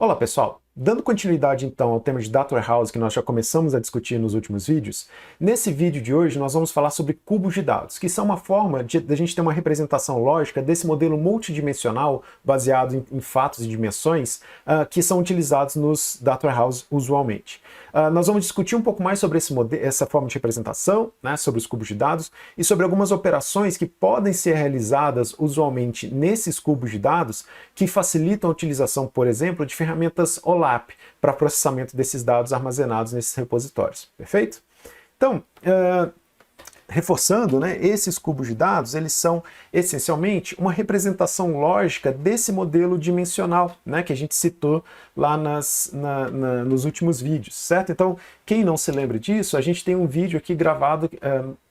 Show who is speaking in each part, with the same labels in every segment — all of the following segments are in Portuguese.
Speaker 1: Olá pessoal, dando continuidade então ao tema de Data Warehouse que nós já começamos a discutir nos últimos vídeos, nesse vídeo de hoje nós vamos falar sobre cubos de dados, que são uma forma de a gente ter uma representação lógica desse modelo multidimensional baseado em fatos e dimensões que são utilizados nos Data Warehouse usualmente. Nós vamos discutir um pouco mais sobre essa forma de representação, né, sobre os cubos de dados e sobre algumas operações que podem ser realizadas usualmente nesses cubos de dados que facilitam a utilização, por exemplo, de ferramentas OLAP para processamento desses dados armazenados nesses repositórios. Perfeito? Então, reforçando, né, esses cubos de dados, eles são essencialmente uma representação lógica desse modelo dimensional, né, que a gente citou lá nos últimos vídeos, certo? Então, quem não se lembra disso, a gente tem um vídeo aqui gravado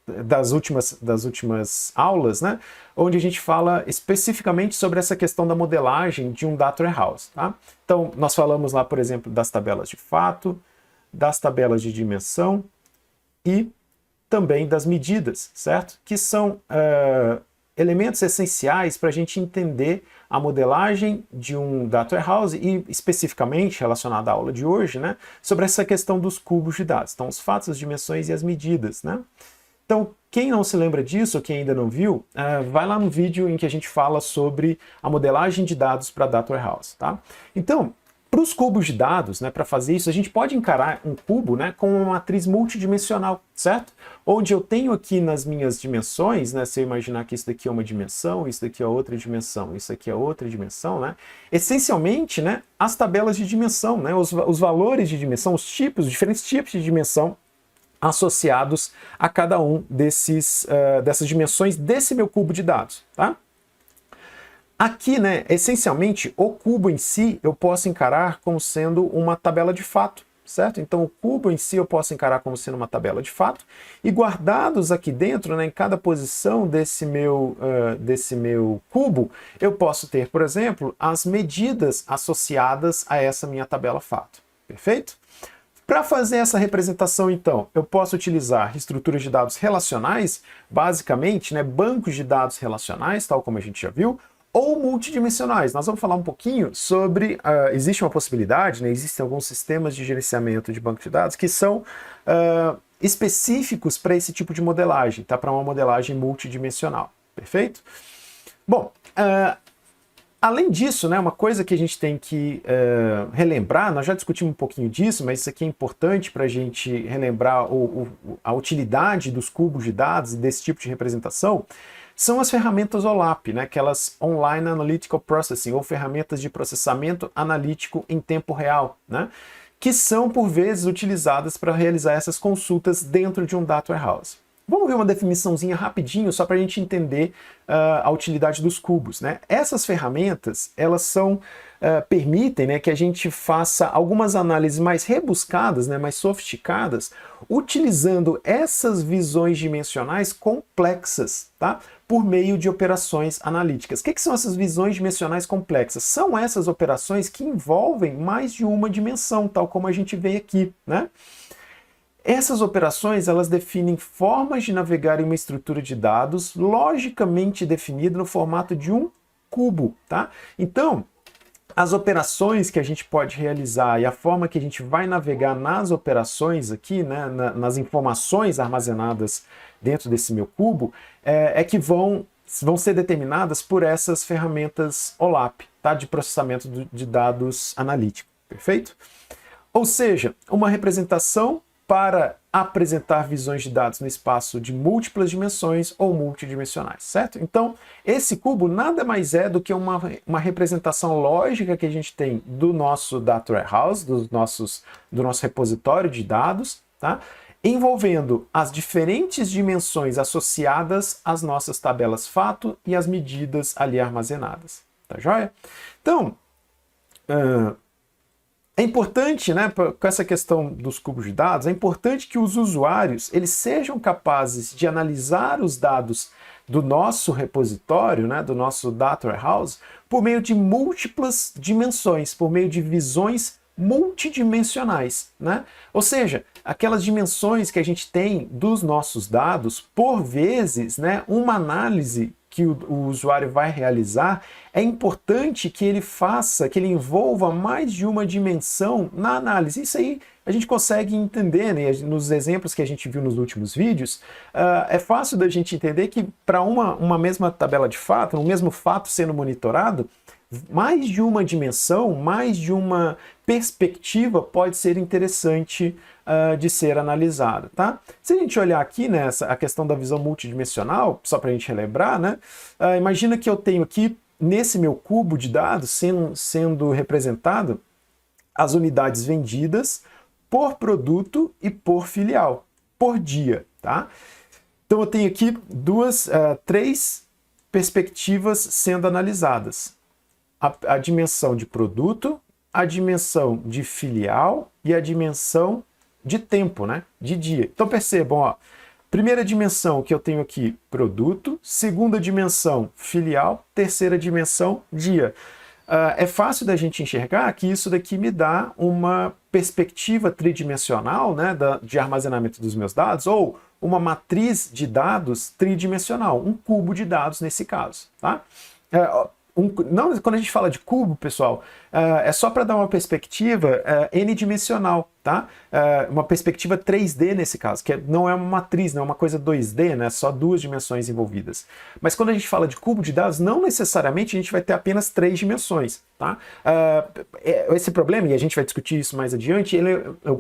Speaker 1: das últimas aulas, né, onde a gente fala especificamente sobre essa questão da modelagem de um Data Warehouse. Tá? Então, nós falamos lá, por exemplo, das tabelas de fato, das tabelas de dimensão e também das medidas, certo? Que são elementos essenciais para a gente entender a modelagem de um Data Warehouse e especificamente relacionada à aula de hoje, né, sobre essa questão dos cubos de dados. Então, os fatos, as dimensões e as medidas, né? Então, quem não se lembra disso, ou quem ainda não viu, vai lá no vídeo em que a gente fala sobre a modelagem de dados para Data Warehouse, tá? Então, para os cubos de dados, né, para fazer isso, a gente pode encarar um cubo, né, como uma matriz multidimensional, certo? Onde eu tenho aqui nas minhas dimensões, né, se eu imaginar que isso daqui é uma dimensão, isso daqui é outra dimensão, isso aqui é outra dimensão, né? Essencialmente, né, as tabelas de dimensão, né, os valores de dimensão, os diferentes tipos de dimensão associados a cada um dessas dimensões desse meu cubo de dados, tá? Aqui, né, essencialmente, o cubo em si eu posso encarar como sendo uma tabela de fato, certo? Então o cubo em si eu posso encarar como sendo uma tabela de fato, e guardados aqui dentro, né, em cada posição desse meu cubo, eu posso ter, por exemplo, as medidas associadas a essa minha tabela fato, perfeito? Para fazer essa representação, então, eu posso utilizar estruturas de dados relacionais, basicamente, né, bancos de dados relacionais, tal como a gente já viu, ou multidimensionais. Nós vamos falar um pouquinho sobre, existe uma possibilidade, né, existem alguns sistemas de gerenciamento de banco de dados que são específicos para esse tipo de modelagem, tá? Para uma modelagem multidimensional, perfeito? Bom, além disso, né, uma coisa que a gente tem que relembrar, nós já discutimos um pouquinho disso, mas isso aqui é importante para a gente relembrar a utilidade dos cubos de dados e desse tipo de representação, são as ferramentas OLAP, né, aquelas Online Analytical Processing, ou ferramentas de processamento analítico em tempo real, né, que são, por vezes, utilizadas para realizar essas consultas dentro de um Data Warehouse. Vamos ver uma definiçãozinha rapidinho, só para a gente entender a utilidade dos cubos, né? Essas ferramentas, elas permitem, né, que a gente faça algumas análises mais rebuscadas, né, mais sofisticadas, utilizando essas visões dimensionais complexas, tá? Por meio de operações analíticas. O que são essas visões dimensionais complexas? São essas operações que envolvem mais de uma dimensão, tal como a gente vê aqui, né? Essas operações, elas definem formas de navegar em uma estrutura de dados logicamente definida no formato de um cubo, tá? Então, as operações que a gente pode realizar e a forma que a gente vai navegar nas operações aqui, né, nas informações armazenadas dentro desse meu cubo, que vão ser determinadas por essas ferramentas OLAP, tá? De processamento de dados analítico, perfeito? Ou seja, uma representação para apresentar visões de dados no espaço de múltiplas dimensões ou multidimensionais, certo? Então, esse cubo nada mais é do que uma representação lógica que a gente tem do nosso Data Warehouse, do nosso repositório de dados, tá? Envolvendo as diferentes dimensões associadas às nossas tabelas fato e as medidas ali armazenadas, tá joia? Então, é importante, né, com essa questão dos cubos de dados, é importante que os usuários eles sejam capazes de analisar os dados do nosso repositório, né, do nosso Data Warehouse, por meio de múltiplas dimensões, por meio de visões multidimensionais, né? Ou seja, aquelas dimensões que a gente tem dos nossos dados, por vezes, né, uma análise que o usuário vai realizar, é importante que ele faça, que ele envolva mais de uma dimensão na análise. Isso aí a gente consegue entender, né? Nos exemplos que a gente viu nos últimos vídeos, é fácil da gente entender que para uma mesma tabela de fato, um mesmo fato sendo monitorado, mais de uma dimensão, mais de uma perspectiva pode ser interessante de ser analisada, tá? Se a gente olhar aqui a questão da visão multidimensional, só para a gente relembrar, né? Imagina que eu tenho aqui, nesse meu cubo de dados, sendo representado as unidades vendidas por produto e por filial, por dia, tá? Então eu tenho aqui três perspectivas sendo analisadas. A dimensão de produto, a dimensão de filial e a dimensão de tempo, né? De dia. Então percebam, ó, primeira dimensão que eu tenho aqui, produto, segunda dimensão, filial, terceira dimensão, dia. É fácil da gente enxergar que isso daqui me dá uma perspectiva tridimensional, né, de armazenamento dos meus dados, ou uma matriz de dados tridimensional, um cubo de dados nesse caso, tá? Quando a gente fala de cubo, pessoal, é só para dar uma perspectiva n-dimensional, tá? Uma perspectiva 3D nesse caso, que não é uma matriz, não é uma coisa 2D, né? Só duas dimensões envolvidas. Mas quando a gente fala de cubo de dados, não necessariamente a gente vai ter apenas 3 dimensões, tá? Esse problema, e a gente vai discutir isso mais adiante,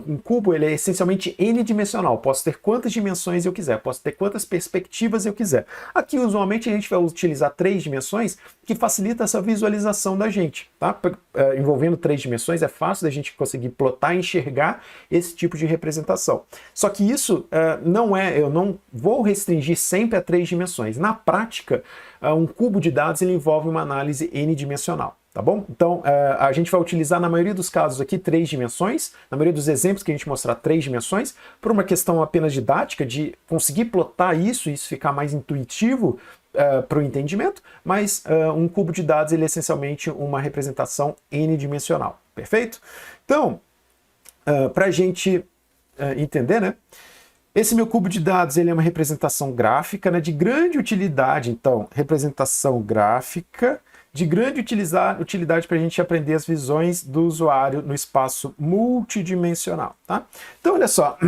Speaker 1: um cubo ele é essencialmente n-dimensional. Posso ter quantas dimensões eu quiser, posso ter quantas perspectivas eu quiser. Aqui, usualmente, a gente vai utilizar 3 dimensões, que facilita essa visualização da gente, tá? Envolvendo 3 dimensões, é fácil da gente conseguir plotar e enxergar esse tipo de representação. Só que isso eu não vou restringir sempre a 3 dimensões. Na prática, um cubo de dados ele envolve uma análise n-dimensional. Tá bom? Então, a gente vai utilizar, na maioria dos casos aqui, 3 dimensões, na maioria dos exemplos que a gente mostrar 3 dimensões, por uma questão apenas didática, de conseguir plotar isso ficar mais intuitivo para o entendimento, mas um cubo de dados ele é essencialmente uma representação n-dimensional, perfeito? Então, para a gente entender, né? Esse meu cubo de dados ele é uma representação gráfica, né, de grande utilidade, então, representação gráfica de grande utilidade para a gente aprender as visões do usuário no espaço multidimensional, tá? Então, olha só,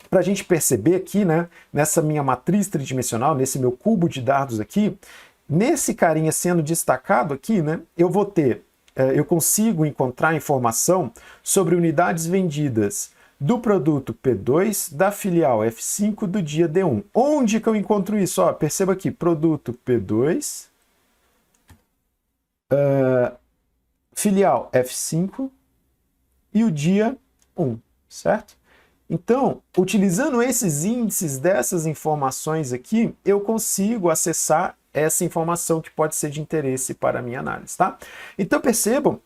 Speaker 1: para a gente perceber aqui, né, nessa minha matriz tridimensional, nesse meu cubo de dados aqui, nesse carinha sendo destacado aqui, né, eu consigo encontrar informação sobre unidades vendidas do produto P2, da filial F5, do dia D1. Onde que eu encontro isso? Ó, perceba aqui, produto P2, filial F5 e o dia 1, certo? Então, utilizando esses índices dessas informações aqui, eu consigo acessar essa informação que pode ser de interesse para a minha análise, tá? Então percebam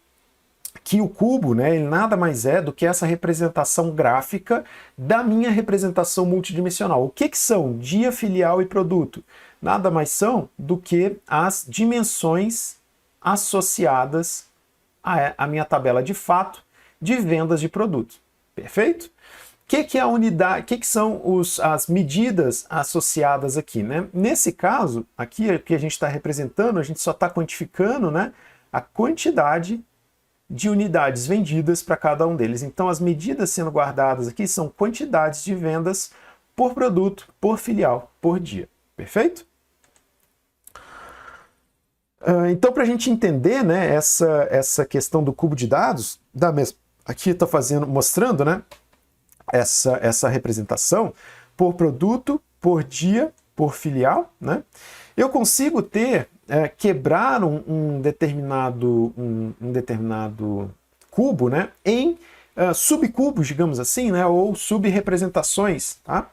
Speaker 1: que o cubo, né, ele nada mais é do que essa representação gráfica da minha representação multidimensional. O que são dia, filial e produto? Nada mais são do que as dimensões associadas à minha tabela de fato de vendas de produto. Perfeito? O que é a unidade? O que são as medidas associadas aqui, né? Nesse caso, aqui que a gente está representando, a gente só está quantificando, né, a quantidade de unidades vendidas para cada um deles. Então, as medidas sendo guardadas aqui são quantidades de vendas por produto, por filial, por dia. Perfeito? Então, para a gente entender, né, essa questão do cubo de dados, aqui estou mostrando, né, essa representação por produto, por dia, por filial, né? Eu consigo quebrar um determinado cubo, né, em subcubos, digamos assim, né, ou subrepresentações, tá?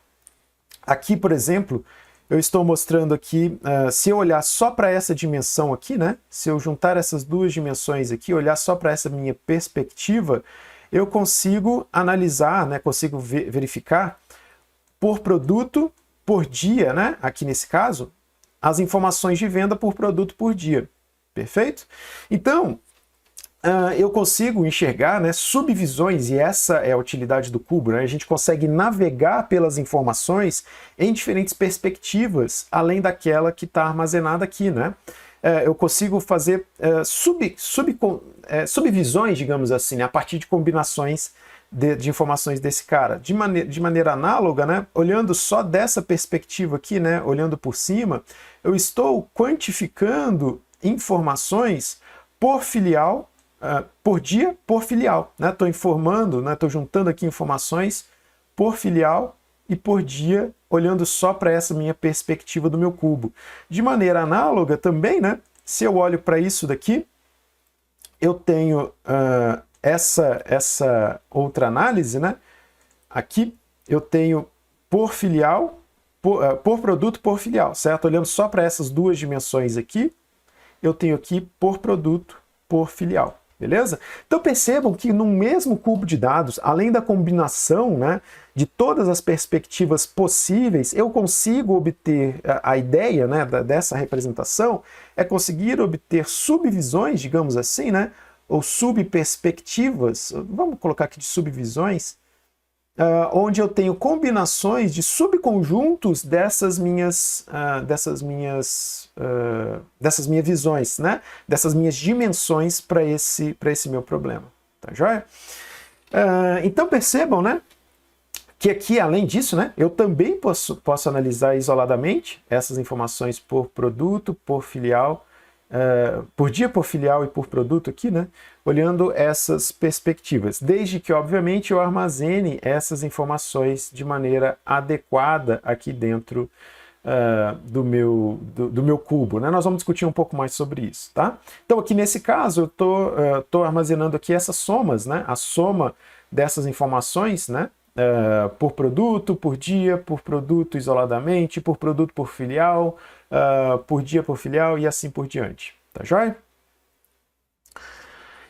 Speaker 1: Aqui, por exemplo, eu estou mostrando aqui, se eu olhar só para essa dimensão aqui, né, se eu juntar essas duas dimensões aqui, olhar só para essa minha perspectiva, eu consigo analisar, né, consigo verificar por produto, por dia, né, aqui nesse caso, as informações de venda por produto por dia. Perfeito? Então, eu consigo enxergar, né, subvisões, e essa é a utilidade do cubo, né? A gente consegue navegar pelas informações em diferentes perspectivas, além daquela que está armazenada aqui, né? Eu consigo fazer subvisões, digamos assim, né, a partir de combinações de informações desse cara. De maneira análoga, né, olhando só dessa perspectiva aqui, né, olhando por cima, eu estou quantificando informações por filial, por dia, por filial. Estou informando, estou juntando aqui informações por filial e por dia, olhando só para essa minha perspectiva do meu cubo. De maneira análoga também, né, se eu olho para isso daqui, eu tenho essa outra análise, né? Aqui eu tenho por filial, por produto, por filial, certo? Olhando só para essas duas dimensões aqui, eu tenho aqui por produto, por filial. Beleza? Então percebam que no mesmo cubo de dados, além da combinação, né, de todas as perspectivas possíveis, eu consigo obter a ideia, né, dessa representação é conseguir obter subvisões, digamos assim, né, ou subperspectivas, vamos colocar aqui de subvisões, onde eu tenho combinações de subconjuntos dessas minhas visões, né? Dessas minhas dimensões para esse meu problema. Tá joia? Então percebam, né, que aqui, além disso, né, eu também posso analisar isoladamente essas informações por produto, por filial, por dia, por filial e por produto aqui, né, olhando essas perspectivas, desde que, obviamente, eu armazene essas informações de maneira adequada aqui dentro do meu cubo, né? Nós vamos discutir um pouco mais sobre isso, tá? Então, aqui nesse caso, eu tô armazenando aqui essas somas, né? A soma dessas informações, né? Por produto, por dia, por produto isoladamente, por produto por filial, por dia por filial e assim por diante. Tá joia?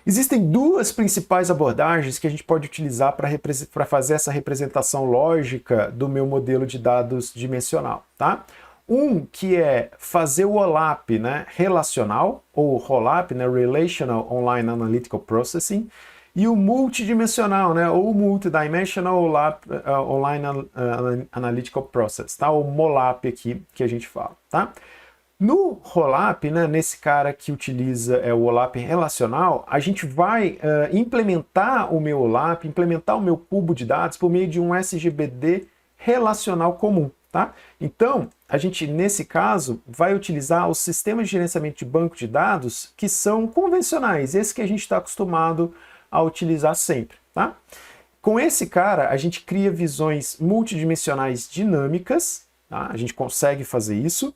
Speaker 1: Existem duas principais abordagens que a gente pode utilizar para fazer essa representação lógica do meu modelo de dados dimensional, tá? Um que é fazer o OLAP, né, relacional, ou ROLAP, né, Relational Online Analytical Processing, e o multidimensional, né, ou Multidimensional Online Analytical Process, tá? O MOLAP aqui que a gente fala, tá? No ROLAP, né, nesse cara que utiliza o OLAP relacional, a gente vai implementar o meu OLAP, implementar o meu cubo de dados por meio de um SGBD relacional comum, tá? Então, a gente, nesse caso, vai utilizar os sistemas de gerenciamento de banco de dados que são convencionais, esse que a gente está acostumado a utilizar sempre, tá? Com esse cara, a gente cria visões multidimensionais dinâmicas, tá? A gente consegue fazer isso,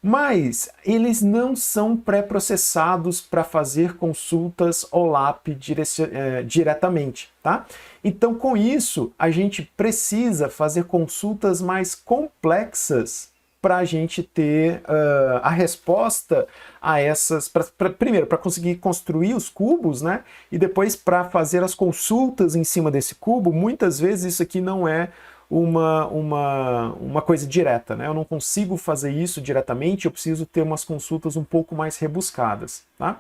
Speaker 1: mas eles não são pré-processados para fazer consultas OLAP diretamente, tá? Então, com isso, a gente precisa fazer consultas mais complexas para a gente ter a resposta a essas, primeiro, para conseguir construir os cubos, né? E depois para fazer as consultas em cima desse cubo. Muitas vezes isso aqui não é uma coisa direta, né? Eu não consigo fazer isso diretamente, eu preciso ter umas consultas um pouco mais rebuscadas, tá?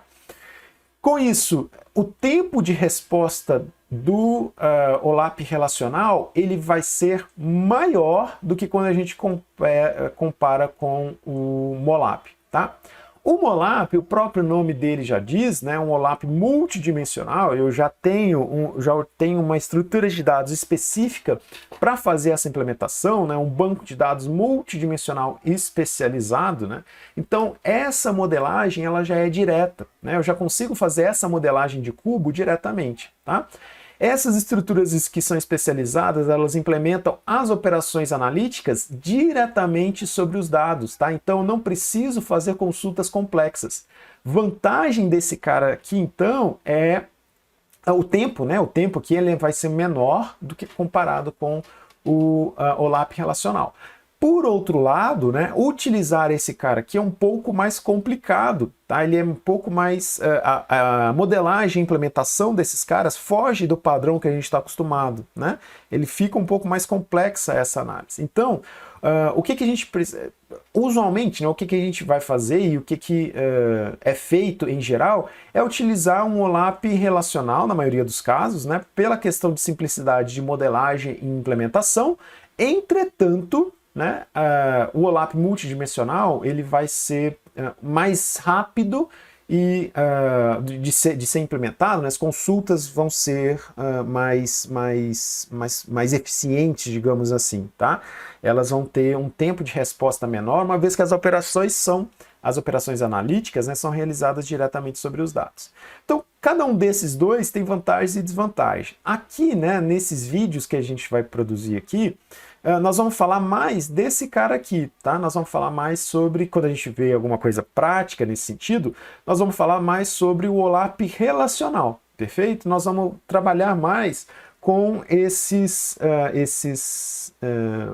Speaker 1: Com isso, o tempo de resposta do OLAP relacional, ele vai ser maior do que quando a gente compara com o MOLAP, tá? O MOLAP, o próprio nome dele já diz, né, um OLAP multidimensional, eu já tenho uma estrutura de dados específica para fazer essa implementação, né, um banco de dados multidimensional especializado, né? Então essa modelagem ela já é direta, né? Eu já consigo fazer essa modelagem de cubo diretamente, tá? Essas estruturas que são especializadas, elas implementam as operações analíticas diretamente sobre os dados, tá? Então, eu não preciso fazer consultas complexas. Vantagem desse cara aqui, então, é o tempo, né? O tempo que ele vai ser menor do que comparado com o OLAP relacional. Por outro lado, né, utilizar esse cara aqui é um pouco mais complicado, tá? Ele é um pouco mais... a modelagem e implementação desses caras foge do padrão que a gente está acostumado, né? Ele fica um pouco mais complexa essa análise. Então, o que a gente precisa... Usualmente, né, o que a gente vai fazer e o que é feito em geral é utilizar um OLAP relacional, na maioria dos casos, né, pela questão de simplicidade de modelagem e implementação. Entretanto, né, o OLAP multidimensional ele vai ser mais rápido e de ser implementado, né, as consultas vão ser mais eficientes, digamos assim, tá? Elas vão ter um tempo de resposta menor, uma vez que as operações analíticas, né, são realizadas diretamente sobre os dados. Então, cada um desses dois tem vantagens e desvantagens. Aqui, né, nesses vídeos que a gente vai produzir aqui, nós vamos falar mais desse cara aqui, tá? Nós vamos falar mais sobre, quando a gente vê alguma coisa prática nesse sentido, nós vamos falar mais sobre o OLAP relacional, perfeito? Nós vamos trabalhar mais com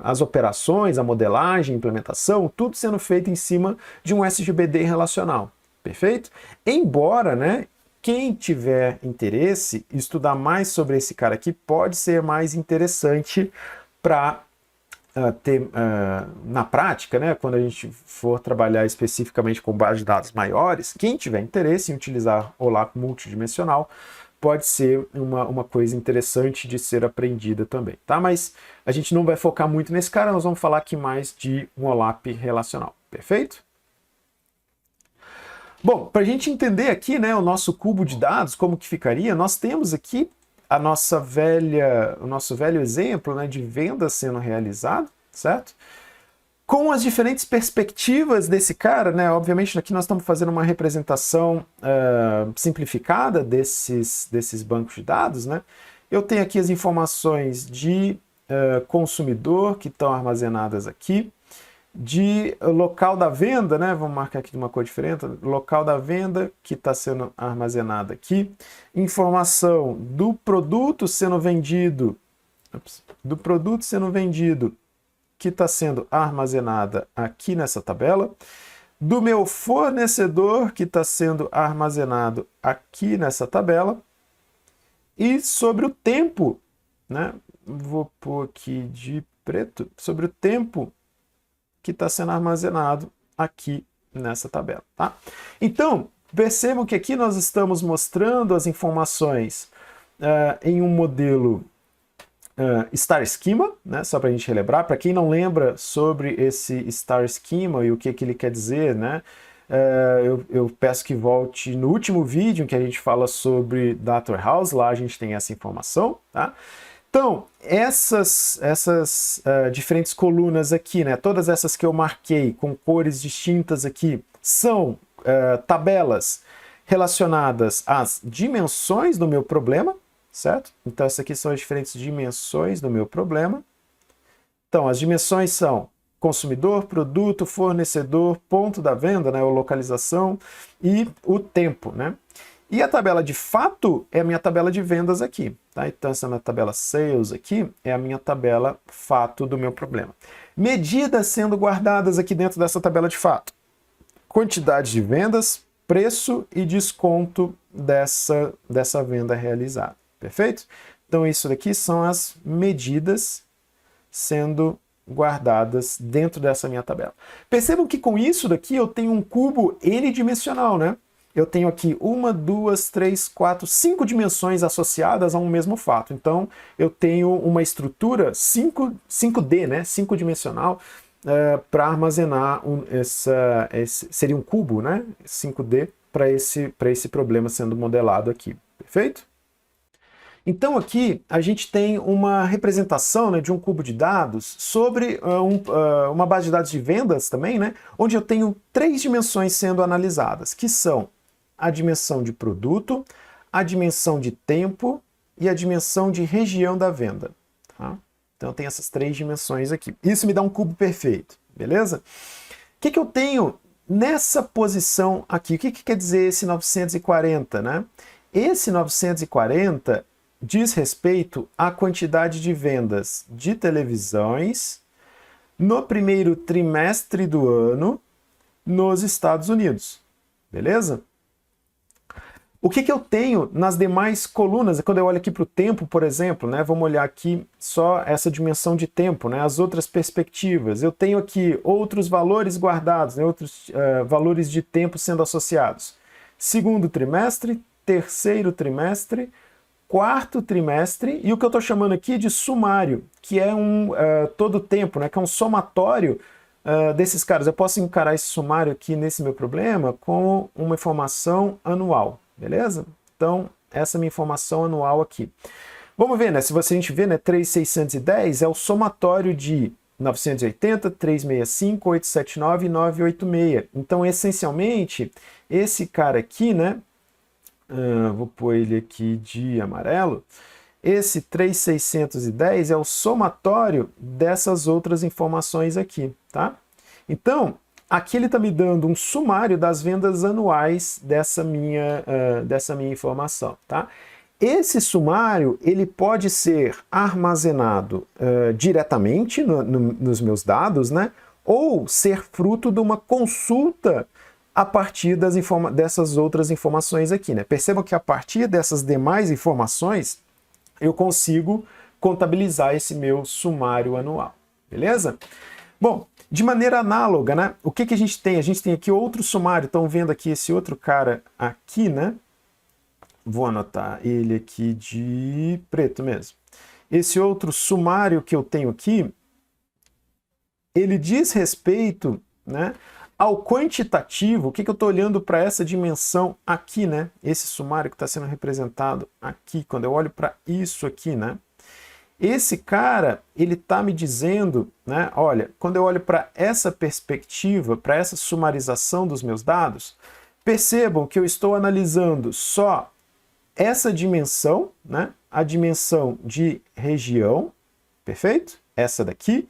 Speaker 1: as operações, a modelagem, a implementação, tudo sendo feito em cima de um SGBD relacional, perfeito? Embora, né, quem tiver interesse, estudar mais sobre esse cara aqui pode ser mais interessante para ter na prática, né, quando a gente for trabalhar especificamente com bases de dados maiores, quem tiver interesse em utilizar OLAP multidimensional pode ser uma coisa interessante de ser aprendida também, tá? Mas a gente não vai focar muito nesse cara, nós vamos falar aqui mais de um OLAP relacional, perfeito? Bom, para a gente entender aqui, né, o nosso cubo de dados, como que ficaria, nós temos aqui o nosso velho exemplo, né, de venda sendo realizado, certo? Com as diferentes perspectivas desse cara, né, obviamente aqui nós estamos fazendo uma representação simplificada desses bancos de dados, né? Eu tenho aqui as informações de consumidor que estão armazenadas aqui, de local da venda, né? Vamos marcar aqui de uma cor diferente, local da venda que está sendo armazenada aqui, informação do produto sendo vendido, que está sendo armazenada aqui nessa tabela, do meu fornecedor que está sendo armazenado aqui nessa tabela, e sobre o tempo, né? Vou pôr aqui de preto, sobre o tempo que está sendo armazenado aqui nessa tabela, tá? Então, percebam que aqui nós estamos mostrando as informações em um modelo Star Schema, né? Só para a gente relembrar, para quem não lembra sobre esse Star Schema e o que ele quer dizer, né? Eu peço que volte no último vídeo em que a gente fala sobre Data Warehouse, lá a gente tem essa informação, tá? Então, essas diferentes colunas aqui, né, todas essas que eu marquei com cores distintas aqui, são tabelas relacionadas às dimensões do meu problema, certo? Então, essas aqui são as diferentes dimensões do meu problema. Então, as dimensões são consumidor, produto, fornecedor, ponto da venda, né, ou localização, e o tempo, né? E a tabela de fato é a minha tabela de vendas aqui, tá? Então essa minha tabela sales aqui é a minha tabela fato do meu problema. Medidas sendo guardadas aqui dentro dessa tabela de fato. Quantidade de vendas, preço e desconto dessa venda realizada, perfeito? Então isso daqui são as medidas sendo guardadas dentro dessa minha tabela. Percebam que com isso daqui eu tenho um cubo n-dimensional, né? Eu tenho aqui 1, 2, 3, 4, 5 dimensões associadas a um mesmo fato. Então, eu tenho uma estrutura 5D, né? 5-dimensional, para armazenar seria um cubo, né? 5D para esse problema sendo modelado aqui. Perfeito? Então, aqui a gente tem uma representação, né, de um cubo de dados sobre uma base de dados de vendas também, né? Onde eu tenho 3 dimensões sendo analisadas, que são a dimensão de produto, a dimensão de tempo e a dimensão de região da venda. Tá? Então tem essas 3 dimensões aqui. Isso me dá um cubo perfeito, beleza? O que eu tenho nessa posição aqui? O que quer dizer esse 940, né? Esse 940 diz respeito à quantidade de vendas de televisões no primeiro trimestre do ano nos Estados Unidos. Beleza? O que eu tenho nas demais colunas? Quando eu olho aqui para o tempo, por exemplo, né, vamos olhar aqui só essa dimensão de tempo, né, as outras perspectivas. Eu tenho aqui outros valores guardados, né, outros valores de tempo sendo associados. Segundo trimestre, terceiro trimestre, quarto trimestre e o que eu estou chamando aqui de sumário, que é todo o tempo, né, que é um somatório desses caras. Eu posso encarar esse sumário aqui nesse meu problema como uma informação anual. Beleza? Então, essa é a minha informação anual aqui. Vamos ver, né? Se a gente vê, né, 3.610 é o somatório de 980, 365, 879 e 986. Então, essencialmente, esse cara aqui, né? Vou pôr ele aqui de amarelo. Esse 3.610 é o somatório dessas outras informações aqui, tá? Então, aqui ele está me dando um sumário das vendas anuais dessa minha informação, tá? Esse sumário ele pode ser armazenado diretamente nos meus dados, né? Ou ser fruto de uma consulta a partir dessas outras informações aqui, né? Percebam que a partir dessas demais informações eu consigo contabilizar esse meu sumário anual, beleza? Bom, de maneira análoga, né? O que a gente tem? A gente tem aqui outro sumário. Estão vendo aqui esse outro cara aqui, né? Vou anotar ele aqui de preto mesmo. Esse outro sumário que eu tenho aqui, ele diz respeito, né, ao quantitativo. O que eu estou olhando para essa dimensão aqui, né? Esse sumário que está sendo representado aqui, quando eu olho para isso aqui, né? Esse cara, ele está me dizendo, né, olha, quando eu olho para essa perspectiva, para essa sumarização dos meus dados, percebam que eu estou analisando só essa dimensão, né, a dimensão de região, perfeito? Essa daqui.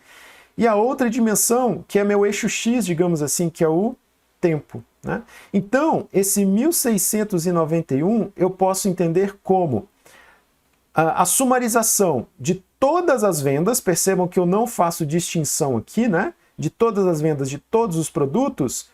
Speaker 1: E a outra dimensão, que é meu eixo X, digamos assim, que é o tempo, né? Então, esse 1691 eu posso entender como a sumarização de todas as vendas. Percebam que eu não faço distinção aqui, né? De todas as vendas de todos os produtos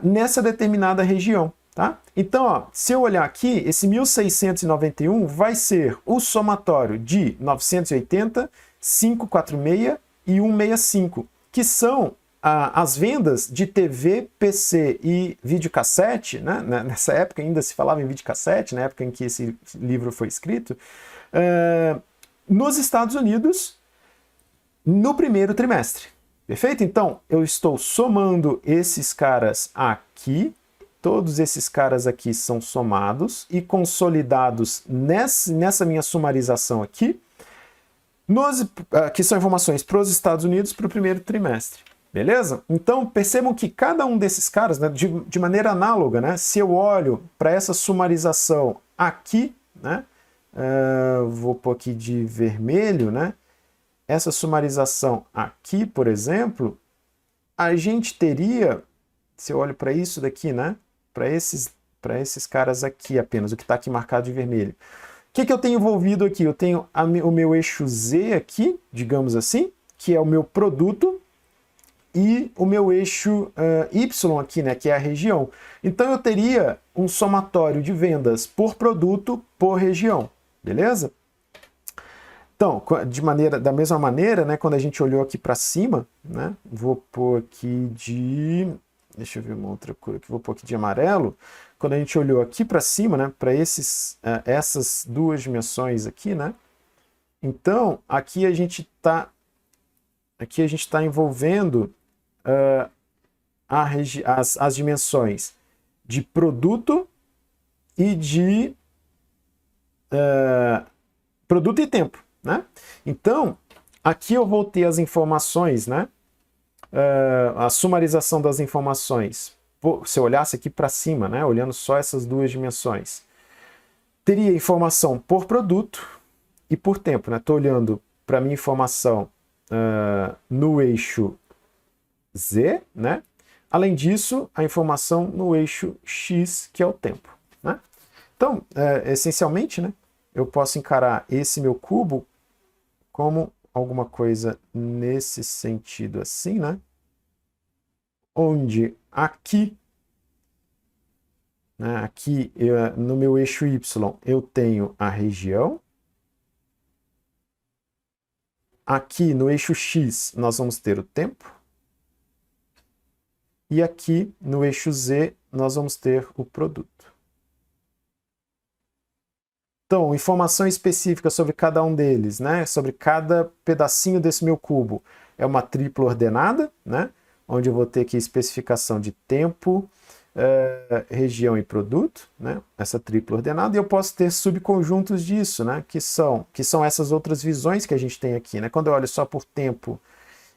Speaker 1: nessa determinada região, tá? Então, ó, se eu olhar aqui, esse 1691 vai ser o somatório de 980, 546 e 165, que são as vendas de TV, PC e videocassete, né? Nessa época ainda se falava em videocassete, na época em que esse livro foi escrito, nos Estados Unidos no primeiro trimestre. Perfeito? Então, eu estou somando esses caras aqui, todos esses caras aqui são somados e consolidados nessa minha sumarização aqui, que são informações para os Estados Unidos para o primeiro trimestre. Beleza? Então, percebam que cada um desses caras, né, de maneira análoga, né, se eu olho para essa sumarização aqui, né, vou pôr aqui de vermelho, né, essa sumarização aqui, por exemplo, a gente teria, se eu olho para isso daqui, né, para esses caras aqui apenas, o que está aqui marcado de vermelho. O que eu tenho envolvido aqui? Eu tenho o meu eixo Z aqui, digamos assim, que é o meu produto, e o meu eixo Y aqui, né, que é a região. Então eu teria um somatório de vendas por produto por região, beleza? Então, da mesma maneira, né, quando a gente olhou aqui para cima, né, vou pôr aqui de... Deixa eu ver uma outra cor aqui, vou pôr aqui de amarelo. Quando a gente olhou aqui para cima, né, para essas duas dimensões aqui, né, então aqui a gente está envolvendo as dimensões de produto e de produto e tempo, né? Então, aqui eu vou ter as informações, né? A sumarização das informações. Se eu olhasse aqui para cima, né? Olhando só essas duas dimensões, teria informação por produto e por tempo, né? Estou olhando para a minha informação no eixo Z, né? Além disso, a informação no eixo X, que é o tempo, né? Então, essencialmente, né, eu posso encarar esse meu cubo como, alguma coisa nesse sentido assim, né? Onde aqui, né, aqui no meu eixo Y, eu tenho a região. Aqui no eixo X, nós vamos ter o tempo. E aqui no eixo Z, nós vamos ter o produto. Então, informação específica sobre cada um deles, né? Sobre cada pedacinho desse meu cubo. É uma tripla ordenada, né? Onde eu vou ter aqui especificação de tempo, região e produto, né? Essa tripla ordenada. E eu posso ter subconjuntos disso, né? Que são essas outras visões que a gente tem aqui, né? Quando eu olho só por tempo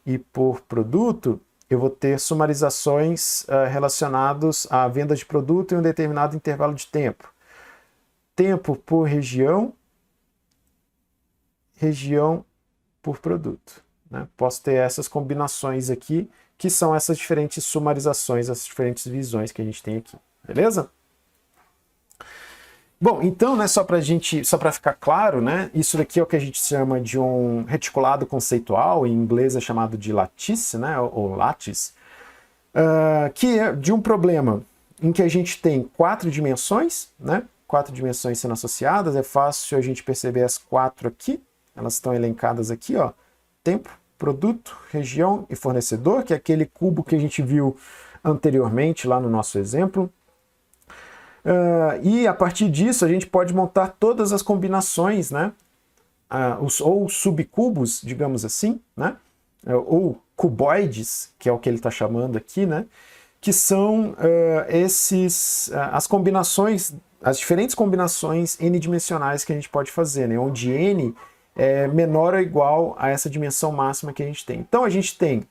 Speaker 1: e por produto, eu vou ter sumarizações relacionadas à venda de produto em um determinado intervalo de tempo. Tempo por região, região por produto, né? Posso ter essas combinações aqui, que são essas diferentes sumarizações, essas diferentes visões que a gente tem aqui, beleza? Bom, então, né, só para ficar claro, né, isso daqui é o que a gente chama de um reticulado conceitual, em inglês é chamado de lattice, né, ou lattice, que é de um problema em que a gente tem 4 dimensões, né, 4 dimensões sendo associadas, é fácil a gente perceber as 4 aqui, elas estão elencadas aqui, ó, tempo, produto, região e fornecedor, que é aquele cubo que a gente viu anteriormente lá no nosso exemplo. E a partir disso a gente pode montar todas as combinações, né? Ou subcubos, digamos assim, né? Ou cuboides, que é o que ele está chamando aqui, né? Que são as combinações, as diferentes combinações n-dimensionais que a gente pode fazer, né? Onde n é menor ou igual a essa dimensão máxima que a gente tem. Então a gente tem,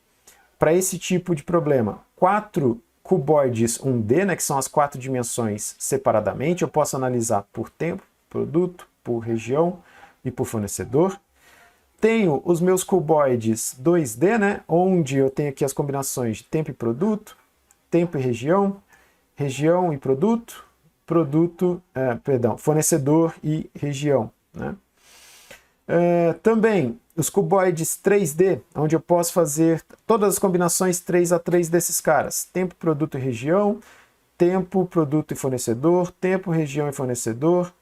Speaker 1: para esse tipo de problema, 4 cuboides 1D, né, que são as 4 dimensões separadamente. Eu posso analisar por tempo, produto, por região e por fornecedor. Tenho os meus cuboides 2D, né, onde eu tenho aqui as combinações de tempo e produto, tempo e região, região e produto, fornecedor e região, né. Também os cuboides 3D, onde eu posso fazer todas as combinações 3x3 desses caras. Tempo, produto e região, tempo, produto e fornecedor, tempo, região e fornecedor,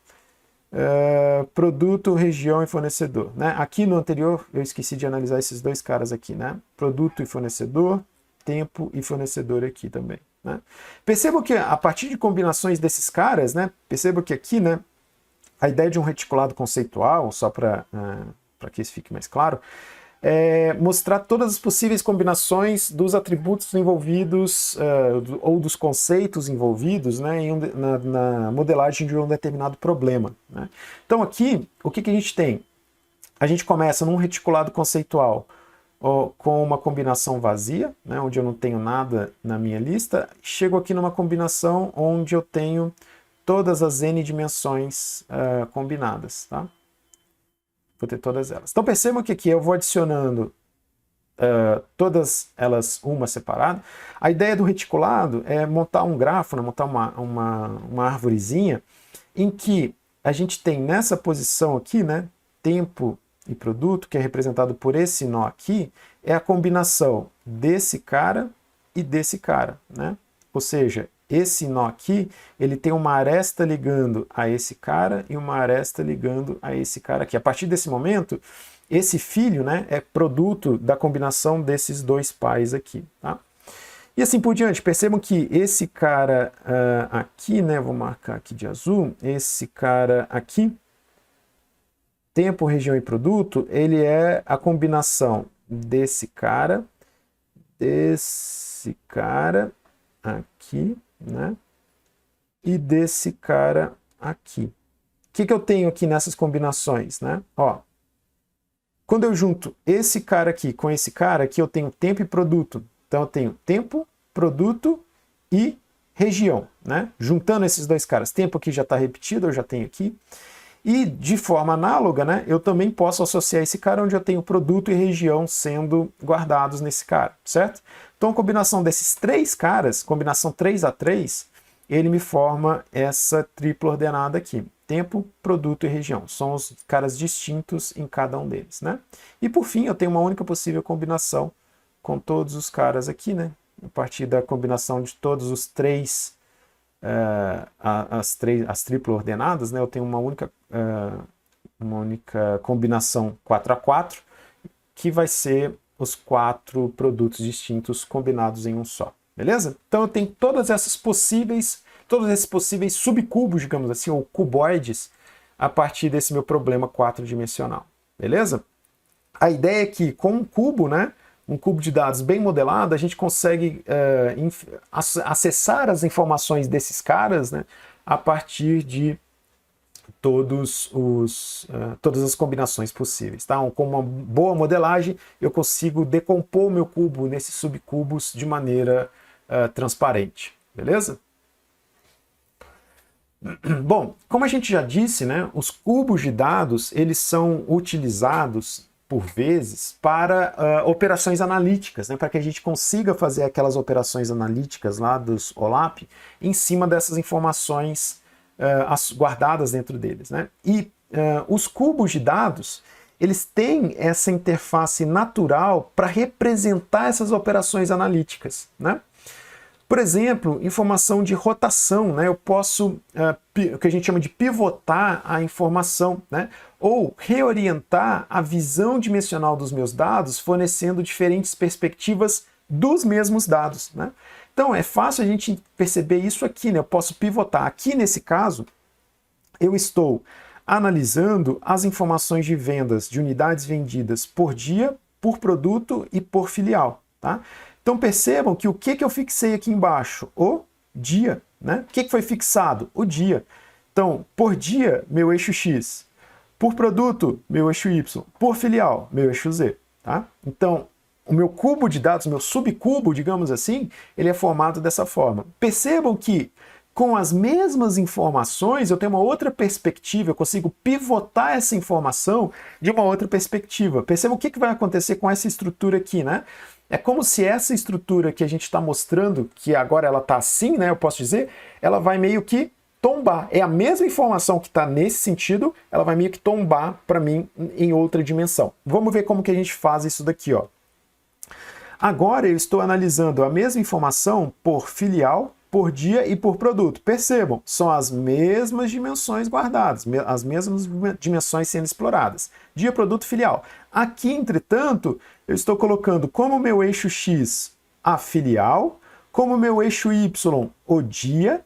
Speaker 1: produto, região e fornecedor, né? Aqui no anterior eu esqueci de analisar esses dois caras aqui, né? Produto e fornecedor, tempo e fornecedor aqui também, né? Percebam que a partir de combinações desses caras, né? Percebam que aqui, né? A ideia de um reticulado conceitual, só para que isso fique mais claro, é mostrar todas as possíveis combinações dos atributos envolvidos ou dos conceitos envolvidos, né, na modelagem de um determinado problema, né? Então aqui, o que a gente tem? A gente começa num reticulado conceitual com uma combinação vazia, né, onde eu não tenho nada na minha lista. Chego aqui numa combinação onde eu tenho todas as n dimensões combinadas, tá? Vou ter todas elas. Então percebam que aqui eu vou adicionando todas elas uma separada. A ideia do reticulado é montar um grafo, né, montar uma arvorezinha em que a gente tem nessa posição aqui, né, tempo e produto, que é representado por esse nó aqui, é a combinação desse cara e desse cara, né? Ou seja, esse nó aqui, ele tem uma aresta ligando a esse cara e uma aresta ligando a esse cara aqui. A partir desse momento, esse filho, né, é produto da combinação desses dois pais aqui, tá? E assim por diante. Percebam que esse cara aqui, né, vou marcar aqui de azul, esse cara aqui, tempo, região e produto, ele é a combinação desse cara aqui, né? E desse cara aqui. O que eu tenho aqui nessas combinações, né? Ó, quando eu junto esse cara aqui com esse cara aqui, eu tenho tempo e produto. Então eu tenho tempo, produto e região, né? Juntando esses dois caras. Tempo aqui já está repetido, eu já tenho aqui. E de forma análoga, né, eu também posso associar esse cara onde eu tenho produto e região sendo guardados nesse cara, certo? Então a combinação desses três caras, combinação 3x3, ele me forma essa tripla ordenada aqui. tempo, produto e região. São os caras distintos em cada um deles, né? E por fim, eu tenho uma única possível combinação com todos os caras aqui, né? A partir da combinação de todos os três, as triplo ordenadas, né? Eu tenho uma única combinação 4x4, que vai ser os 4 produtos distintos combinados em um só, beleza? Então eu tenho todos esses possíveis subcubos, digamos assim, ou cuboides, a partir desse meu problema 4-dimensional, beleza? A ideia é que com um cubo, né, um cubo de dados bem modelado, a gente consegue acessar as informações desses caras, né, a partir de todas as combinações possíveis. Tá? Com uma boa modelagem, eu consigo decompor o meu cubo nesses subcubos de maneira transparente, beleza? Bom, como a gente já disse, né, os cubos de dados eles são utilizados por vezes para operações analíticas, né, para que a gente consiga fazer aquelas operações analíticas lá dos OLAP em cima dessas informações guardadas dentro deles, né? E os cubos de dados, eles têm essa interface natural para representar essas operações analíticas, né? Por exemplo, informação de rotação, né? Eu posso, o que a gente chama de pivotar a informação, né? Ou reorientar a visão dimensional dos meus dados, fornecendo diferentes perspectivas dos mesmos dados, né? Então é fácil a gente perceber isso aqui, né? Eu posso pivotar. Aqui nesse caso, eu estou analisando as informações de vendas de unidades vendidas por dia, por produto e por filial, tá? Então percebam que o que eu fixei aqui embaixo? O dia, né? O que foi fixado? O dia. Então, por dia, meu eixo X. Por produto, meu eixo Y. Por filial, meu eixo Z, tá? Então, o meu cubo de dados, meu subcubo, digamos assim, ele é formado dessa forma. Percebam que com as mesmas informações eu tenho uma outra perspectiva, eu consigo pivotar essa informação de uma outra perspectiva. Percebam o que vai acontecer com essa estrutura aqui, né? É como se essa estrutura que a gente está mostrando, que agora ela está assim, né? Eu posso dizer, ela vai meio que tombar. É a mesma informação que está nesse sentido, ela vai meio que tombar para mim em outra dimensão. Vamos ver como que a gente faz isso daqui, ó. Agora eu estou analisando a mesma informação por filial, por dia e por produto. Percebam, são as mesmas dimensões guardadas, as mesmas dimensões sendo exploradas. Dia, produto, filial. Aqui, entretanto, eu estou colocando como meu eixo X a filial, como meu eixo Y o dia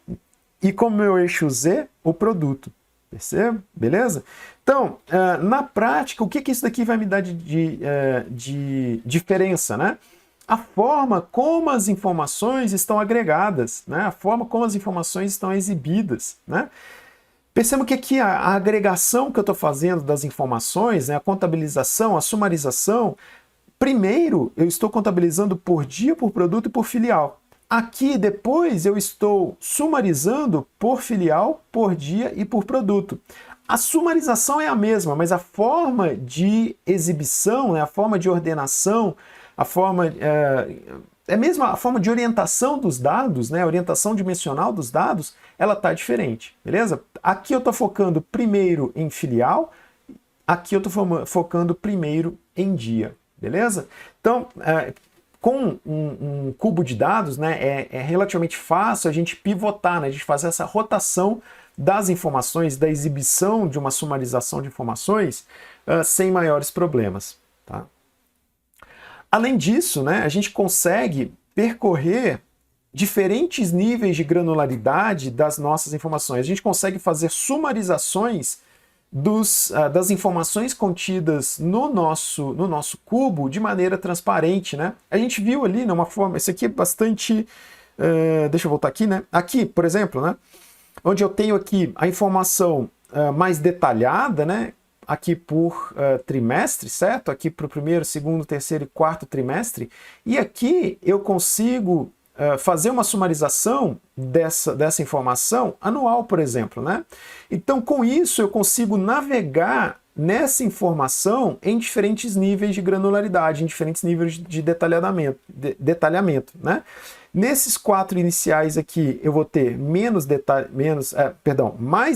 Speaker 1: e como meu eixo Z o produto. Percebe? Beleza? Então, na prática, o que isso daqui vai me dar de diferença, né? A forma como as informações estão agregadas, né? A forma como as informações estão exibidas, né? Percebam que aqui a agregação que eu estou fazendo das informações, né? A contabilização, a sumarização, primeiro eu estou contabilizando por dia, por produto e por filial. Aqui, depois, eu estou sumarizando por filial, por dia e por produto. A sumarização é a mesma, mas a forma de exibição, né, a forma de ordenação, a forma mesmo a forma de orientação dos dados, né, a orientação dimensional dos dados, ela está diferente, beleza? Aqui eu estou focando primeiro em filial, aqui eu estou focando primeiro em dia, beleza? Então, com um cubo de dados, né, é relativamente fácil a gente pivotar, né, a gente fazer essa rotação das informações, da exibição de uma sumarização de informações sem maiores problemas, tá? Além disso, né, a gente consegue percorrer diferentes níveis de granularidade das nossas informações. A gente consegue fazer sumarizações das informações contidas no nosso cubo de maneira transparente, né? A gente viu ali numa forma, isso aqui é bastante, deixa eu voltar aqui, né? Aqui, por exemplo, né? Onde eu tenho aqui a informação mais detalhada, né? Aqui por trimestre, certo? Aqui para o primeiro, segundo, terceiro e quarto trimestre. E aqui eu consigo fazer uma sumarização dessa informação anual, por exemplo, né? Então, com isso, eu consigo navegar nessa informação em diferentes níveis de granularidade, em diferentes níveis de detalhamento, né? Nesses 4 iniciais aqui, eu vou ter mais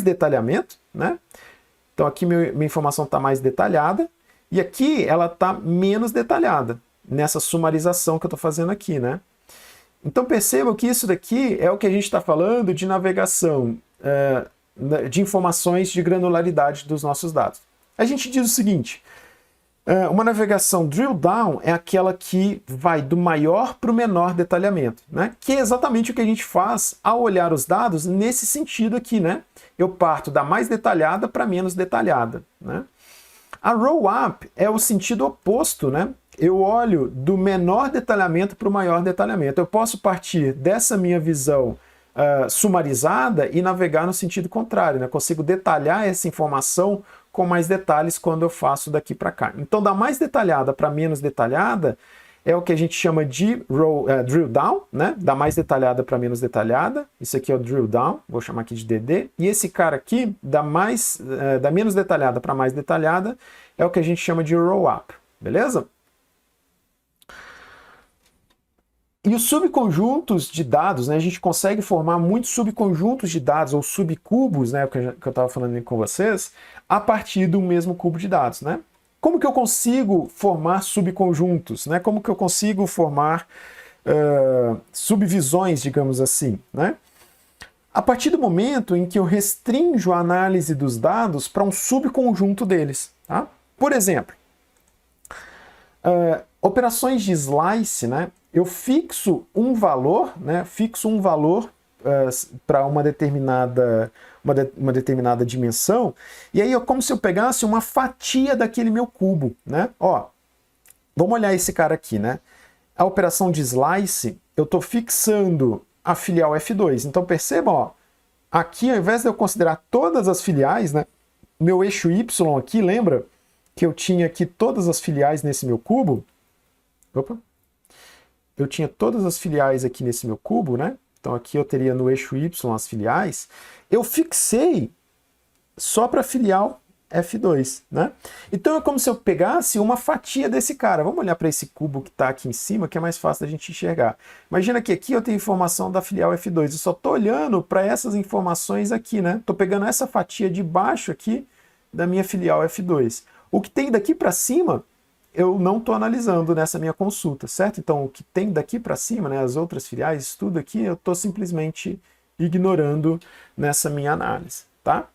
Speaker 1: detalhamento, né? Então aqui minha informação está mais detalhada, e aqui ela está menos detalhada, nessa sumarização que eu estou fazendo aqui, né? Então percebam que isso daqui é o que a gente está falando de navegação de informações de granularidade dos nossos dados. A gente diz o seguinte, uma navegação drill down é aquela que vai do maior para o menor detalhamento, né? Que é exatamente o que a gente faz ao olhar os dados nesse sentido aqui, né? Eu parto da mais detalhada para menos detalhada, né? A roll up é o sentido oposto, né? Eu olho do menor detalhamento para o maior detalhamento. Eu posso partir dessa minha visão sumarizada e navegar no sentido contrário, né? Consigo detalhar essa informação com mais detalhes quando eu faço daqui para cá. Então, da mais detalhada para menos detalhada é o que a gente chama de drill down, né? Da mais detalhada para menos detalhada. Isso aqui é o drill down, vou chamar aqui de DD. E esse cara aqui, da menos detalhada para mais detalhada, é o que a gente chama de roll up, beleza? E os subconjuntos de dados, né, a gente consegue formar muitos subconjuntos de dados, ou subcubos, né, que eu estava falando com vocês, a partir do mesmo cubo de dados, né? Como que eu consigo formar subconjuntos, né? Como que eu consigo formar subvisões, digamos assim, né? A partir do momento em que eu restringo a análise dos dados para um subconjunto deles, tá? Por exemplo, operações de slice, né? Eu fixo um valor, né? Para uma determinada dimensão, e aí é como se eu pegasse uma fatia daquele meu cubo, né? Ó, vamos olhar esse cara aqui, né? A operação de slice, eu estou fixando a filial F2. Então percebam, ó, aqui ao invés de eu considerar todas as filiais, né? Meu eixo Y aqui, lembra que eu tinha aqui todas as filiais nesse meu cubo? Opa! Eu tinha todas as filiais aqui nesse meu cubo, né? Então aqui eu teria no eixo Y as filiais. Eu fixei só para a filial F2, né? Então é como se eu pegasse uma fatia desse cara. Vamos olhar para esse cubo que está aqui em cima, que é mais fácil da gente enxergar. Imagina que aqui eu tenho informação da filial F2. Eu só estou olhando para essas informações aqui, né? Estou pegando essa fatia de baixo aqui da minha filial F2. O que tem daqui para cima, eu não estou analisando nessa minha consulta, certo? Então, o que tem daqui para cima, né, as outras filiais, tudo aqui, eu estou simplesmente ignorando nessa minha análise, tá?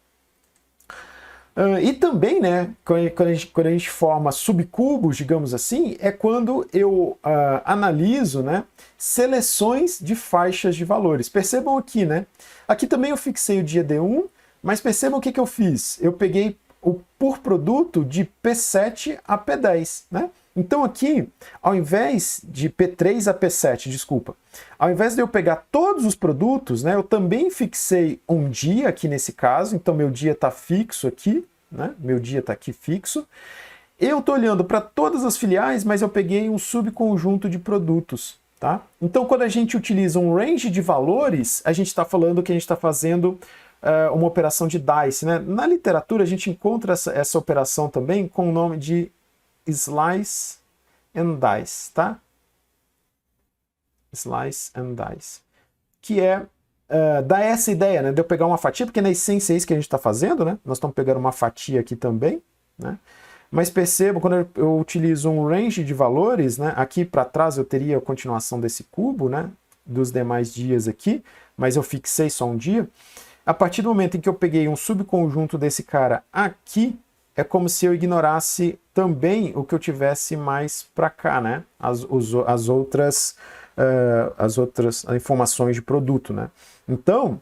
Speaker 1: E também, né, quando a gente forma subcubos, digamos assim, é quando eu analiso, né, seleções de faixas de valores. Percebam aqui, né? Aqui também eu fixei o dia D1, mas percebam o que eu fiz. Eu peguei o por produto de P7 a P10, né? Então aqui, ao invés de P3 a P7, desculpa, ao invés de eu pegar todos os produtos, né, eu também fixei um dia aqui nesse caso, então meu dia está fixo aqui, né? Meu dia está aqui fixo. Eu estou olhando para todas as filiais, mas eu peguei um subconjunto de produtos, tá? Então quando a gente utiliza um range de valores, a gente está falando que a gente está fazendo uma operação de dice, né? Na literatura a gente encontra essa operação também com o nome de slice and dice, tá? Slice and dice. Que é dá essa ideia, né? De eu pegar uma fatia, porque na essência é isso que a gente está fazendo, né? Nós estamos pegando uma fatia aqui também, né? Mas percebam, quando eu utilizo um range de valores, né? Aqui para trás eu teria a continuação desse cubo, né? Dos demais dias aqui, mas eu fixei só um dia. A partir do momento em que eu peguei um subconjunto desse cara aqui, é como se eu ignorasse também o que eu tivesse mais para cá, né? As outras informações de produto, né? Então,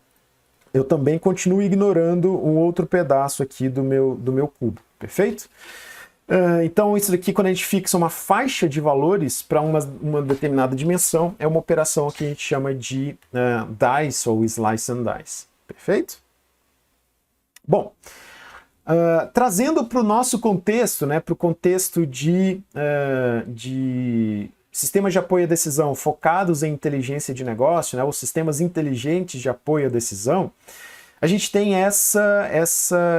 Speaker 1: eu também continuo ignorando um outro pedaço aqui do meu cubo, perfeito? Então, isso daqui, quando a gente fixa uma faixa de valores para uma determinada dimensão, é uma operação que a gente chama de dice ou slice and dice. Perfeito? Bom, trazendo para o nosso contexto, né, para o contexto de sistemas de apoio à decisão focados em inteligência de negócio, né, os sistemas inteligentes de apoio à decisão, a gente tem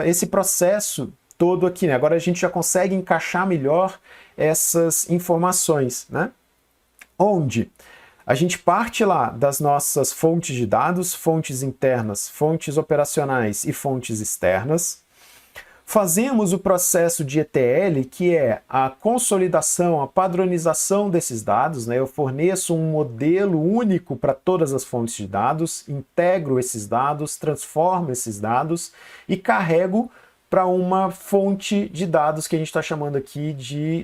Speaker 1: esse processo todo aqui, né? Agora a gente já consegue encaixar melhor essas informações, né? Onde A gente parte lá das nossas fontes de dados, fontes internas, fontes operacionais e fontes externas. Fazemos o processo de ETL, que é a consolidação, a padronização desses dados, né? Eu forneço um modelo único para todas as fontes de dados, integro esses dados, transformo esses dados e carrego para uma fonte de dados que a gente está chamando aqui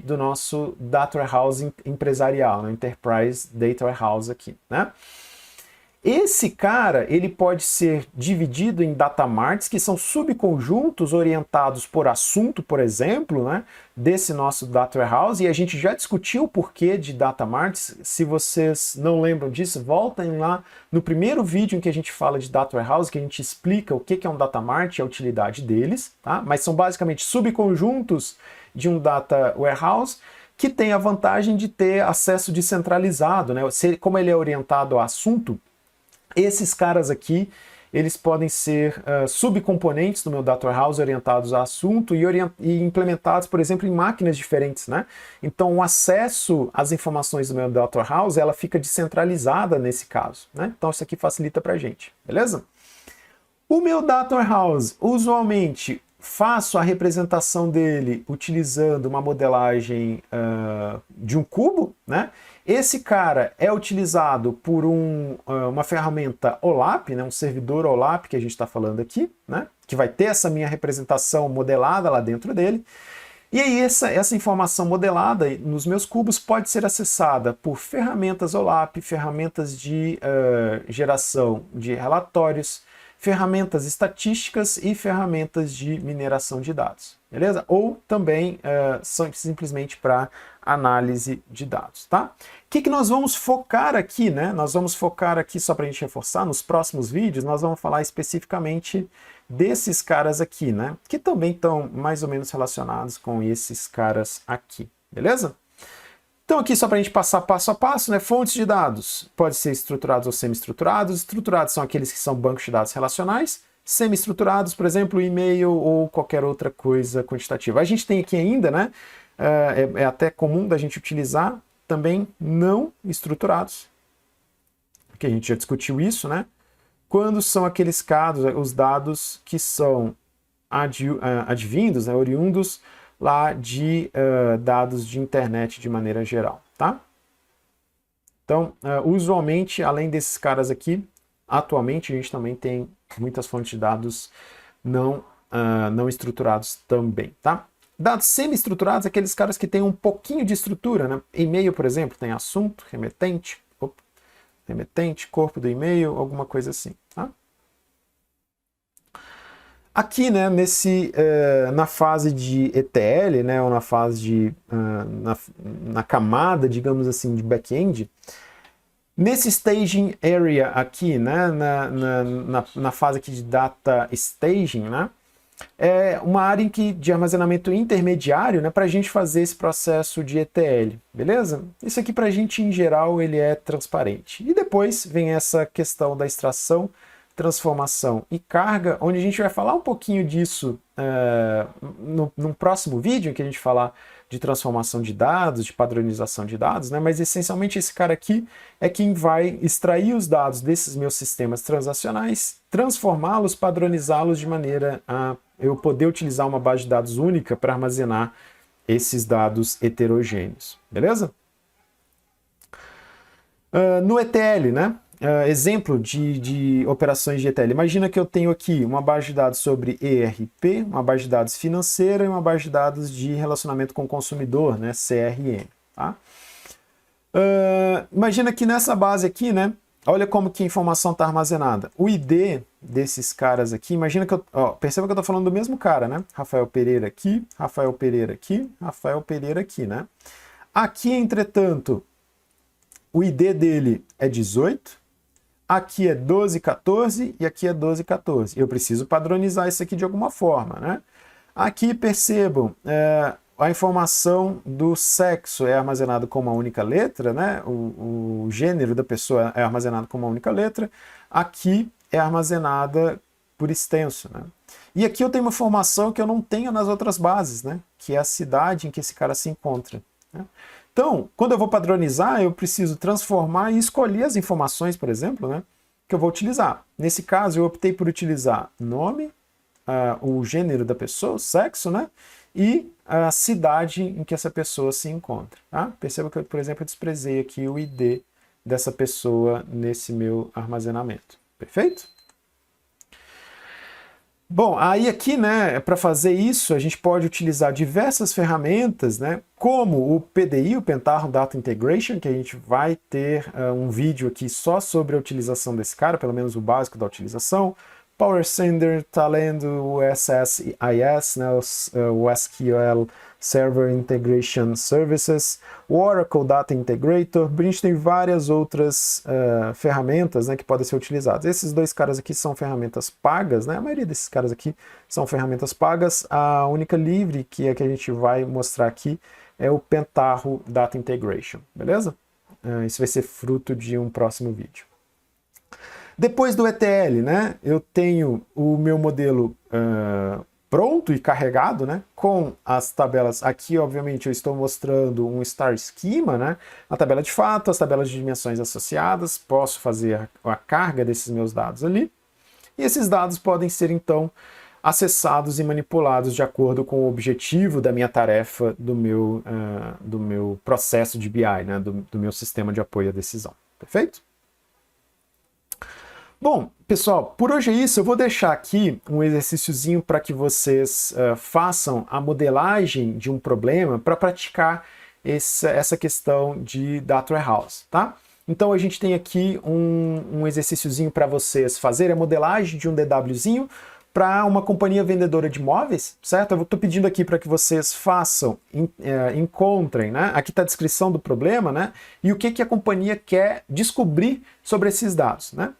Speaker 1: do nosso Data Warehouse empresarial, né? Enterprise Data Warehouse aqui, né? Esse cara, ele pode ser dividido em data marts, que são subconjuntos orientados por assunto, por exemplo, né, desse nosso data warehouse, e a gente já discutiu o porquê de data marts. Se vocês não lembram disso, voltem lá no primeiro vídeo em que a gente fala de data warehouse, que a gente explica o que é um data mart e a utilidade deles, tá? Mas são basicamente subconjuntos de um data warehouse, que tem a vantagem de ter acesso descentralizado, né? Como ele é orientado a assunto, esses caras aqui, eles podem ser subcomponentes do meu Data Warehouse orientados a assunto e implementados, por exemplo, em máquinas diferentes, né? Então, o acesso às informações do meu Data Warehouse, ela fica descentralizada nesse caso, né? Então, isso aqui facilita pra gente, beleza? O meu Data Warehouse, usualmente, faço a representação dele utilizando uma modelagem de um cubo, né? Esse cara é utilizado por uma ferramenta OLAP, né? Um servidor OLAP que a gente está falando aqui, né? Que vai ter essa minha representação modelada lá dentro dele. E aí essa informação modelada nos meus cubos pode ser acessada por ferramentas OLAP, ferramentas de geração de relatórios, ferramentas estatísticas e ferramentas de mineração de dados, beleza? Ou também simplesmente para análise de dados, tá? O que nós vamos focar aqui, né? Nós vamos focar aqui, só para a gente reforçar, nos próximos vídeos, nós vamos falar especificamente desses caras aqui, né? Que também estão mais ou menos relacionados com esses caras aqui, beleza? Então aqui só para a gente passar passo a passo, né? Fontes de dados, pode ser estruturados ou semi-estruturados. Estruturados são aqueles que são bancos de dados relacionais. Semi-estruturados, por exemplo, e-mail ou qualquer outra coisa quantitativa. A gente tem aqui ainda, né? É até comum da gente utilizar também não estruturados, que a gente já discutiu isso, né? Quando são aqueles casos, os dados que são advindos, né? Oriundos lá de dados de internet de maneira geral, tá? Então, usualmente, além desses caras aqui, atualmente a gente também tem muitas fontes de dados não estruturados também, tá? Dados semi-estruturados, aqueles caras que têm um pouquinho de estrutura, né? E-mail, por exemplo, tem assunto, remetente, corpo do e-mail, alguma coisa assim, tá? Aqui, né, na fase de ETL, né, ou na fase de, na camada, digamos assim, de back-end, nesse staging area aqui, né, na fase aqui de data staging, né, é uma área de armazenamento intermediário, né, para a gente fazer esse processo de ETL, beleza? Isso aqui para a gente, em geral, ele é transparente. E depois vem essa questão da extração, transformação e carga, onde a gente vai falar um pouquinho disso no próximo vídeo, em que a gente falar de transformação de dados, de padronização de dados, né? Mas essencialmente esse cara aqui é quem vai extrair os dados desses meus sistemas transacionais, transformá-los, padronizá-los de maneira a eu poder utilizar uma base de dados única para armazenar esses dados heterogêneos, beleza? No ETL, né? Exemplo de operações de ETL. Imagina que eu tenho aqui uma base de dados sobre ERP, uma base de dados financeira e uma base de dados de relacionamento com o consumidor, né, CRM. Tá? Imagina que nessa base aqui, né, olha como que a informação está armazenada. O ID desses caras aqui, imagina que perceba que eu estou falando do mesmo cara, né? Rafael Pereira aqui, Rafael Pereira aqui, Rafael Pereira aqui, né? Aqui, entretanto, o ID dele é 18, aqui é 1214 e aqui é 1214. Eu preciso padronizar isso aqui de alguma forma, né? Aqui, percebam, a informação do sexo é armazenado com uma única letra, né? O gênero da pessoa é armazenado com uma única letra. Aqui é armazenada por extenso, né? E aqui eu tenho uma informação que eu não tenho nas outras bases, né? Que é a cidade em que esse cara se encontra, né? Então, quando eu vou padronizar, eu preciso transformar e escolher as informações, por exemplo, né, que eu vou utilizar. Nesse caso, eu optei por utilizar nome, o gênero da pessoa, o sexo, né, e a cidade em que essa pessoa se encontra. Tá? Perceba que, por exemplo, eu desprezei aqui o ID dessa pessoa nesse meu armazenamento. Perfeito? Bom, aí aqui, né, para fazer isso, a gente pode utilizar diversas ferramentas, né, como o PDI, o Pentaho Data Integration, que a gente vai ter um vídeo aqui só sobre a utilização desse cara, pelo menos o básico da utilização, PowerSender, Talend, o SSIS, né, o SQL Server Integration Services, o Oracle Data Integrator. A gente tem várias outras ferramentas, né, que podem ser utilizadas. Esses dois caras aqui são ferramentas pagas, né? A maioria desses caras aqui são ferramentas pagas. A única livre que a gente vai mostrar aqui é o Pentaho Data Integration, beleza? Isso vai ser fruto de um próximo vídeo. Depois do ETL, né, eu tenho o meu modelo pronto e carregado, né, com as tabelas. Aqui, obviamente, eu estou mostrando um Star Schema, né, a tabela de fato, as tabelas de dimensões associadas, posso fazer a carga desses meus dados ali, e esses dados podem ser, então, acessados e manipulados de acordo com o objetivo da minha tarefa, do meu processo de BI, né, do meu sistema de apoio à decisão. Perfeito? Bom, pessoal, por hoje é isso. Eu vou deixar aqui um exercíciozinho para que vocês façam a modelagem de um problema para praticar essa questão de Data Warehouse, tá? Então a gente tem aqui um exercíciozinho para vocês fazerem a modelagem de um DWzinho para uma companhia vendedora de imóveis, certo? Eu estou pedindo aqui para que vocês façam, encontrem, né? Aqui está a descrição do problema, né? E o que a companhia quer descobrir sobre esses dados, né?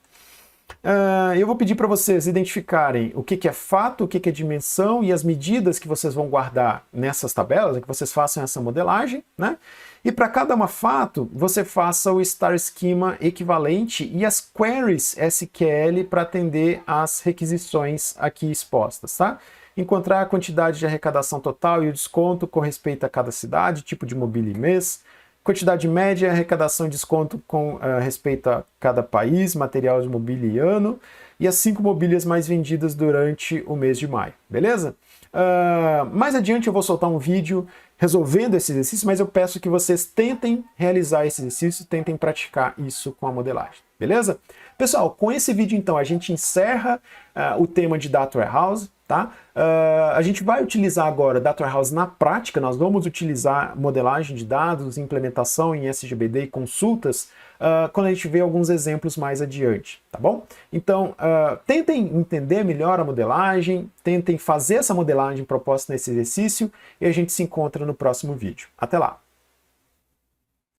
Speaker 1: Eu vou pedir para vocês identificarem o que é fato, o que é dimensão e as medidas que vocês vão guardar nessas tabelas, que vocês façam essa modelagem, né? E para cada uma fato, você faça o Star Schema equivalente e as queries SQL para atender às requisições aqui expostas, tá? Encontrar a quantidade de arrecadação total e o desconto com respeito a cada cidade, tipo de mobília e mês, quantidade média, arrecadação e desconto com respeito a cada país, material de mobília e ano, e as 5 mobílias mais vendidas durante o mês de maio, beleza? Mais adiante eu vou soltar um vídeo resolvendo esse exercício, mas eu peço que vocês tentem realizar esse exercício, tentem praticar isso com a modelagem, beleza? Pessoal, com esse vídeo então a gente encerra o tema de Data Warehouse, tá? A gente vai utilizar agora Data Warehouse na prática, nós vamos utilizar modelagem de dados, implementação em SGBD e consultas quando a gente vê alguns exemplos mais adiante, tá bom? Então, tentem entender melhor a modelagem, tentem fazer essa modelagem proposta nesse exercício e a gente se encontra no próximo vídeo. Até lá!